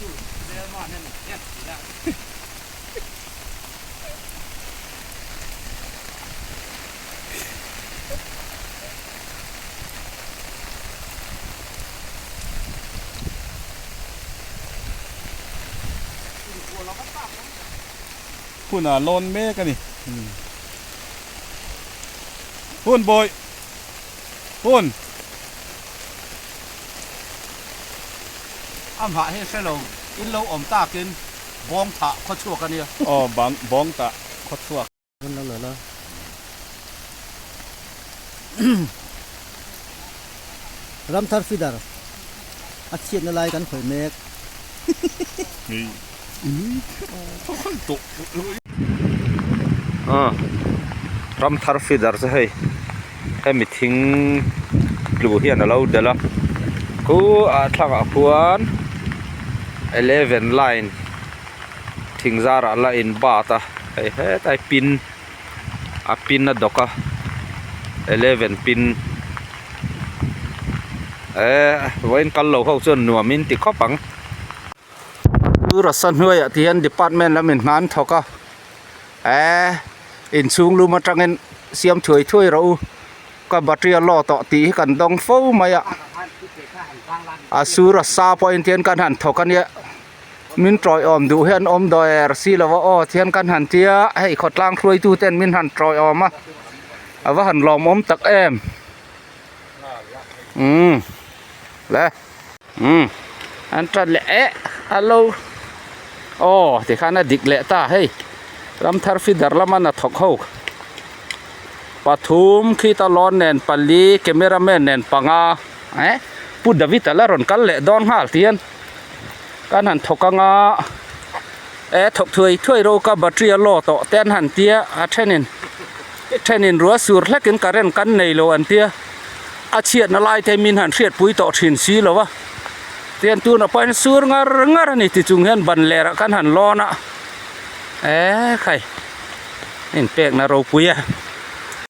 คุณโลนเมฆกันนี่คุณบอยคุณอ้ำหาให้ใช่เราอินเราอมตากินบ้องถะเขาชั่วกันเนี่ยอ๋อบางบ้องตะขดชั่วมันแล้วเหรอเนาะรำทัดฟิดาร์อาเชียนอะไรกันข่อยเมกนี่ตกรำทัดฟิดาร์ซะให้มิทิ้งกลูเฮียนเราเดละกูทางพวน11 line ทิ้งซาระละอินบาตาไอ้ปินปินนะดอก11ปินไว้กันเราเข้าส่วนหนัวมินติข้อปังรัศนวยที่อันดีพาร์ตเมนต์ละมินมันทอกอินสูงลูมาจังเงินเสียมช่วยเราก็บัตรล้อต่อตีกันดองฟูมาสูรัสซาพออินเทียนกันหันทอกันเนี่ยมินตรอยอมดูเห็นอมดอยสีละว่าเทียนกันหันเทียให้ขดล่างคลุยตู้เต้นมินหันตรอยอมว่าหันลอมอมตักแอมแล้วอันตรเละฮัลโหลที่ข้าน่ะดิกเละตาให้รำทัดฟิดาร์ละมันน่ะทอกเขาปฐุมขีตาลอนแนนปัลลีเคเมราแมนแนนปังาพูดดาวิดละรอนกันเละดอนหาเทียนกันหันทอกงาทอกถ้วยโรกาบัตรีล้อต่อเต้นหันเตียเทนินรัวสูรเล็กกันเรนกันในโลอันเตียอาเชียนลายเทมินหันเชียดปุยต่อถินสีแล้ววะเตียนตูนไปสูรงานี่ที่จุงเห็นบันเลระกันหันล้อนะใครเห็นเปกนะเราปุย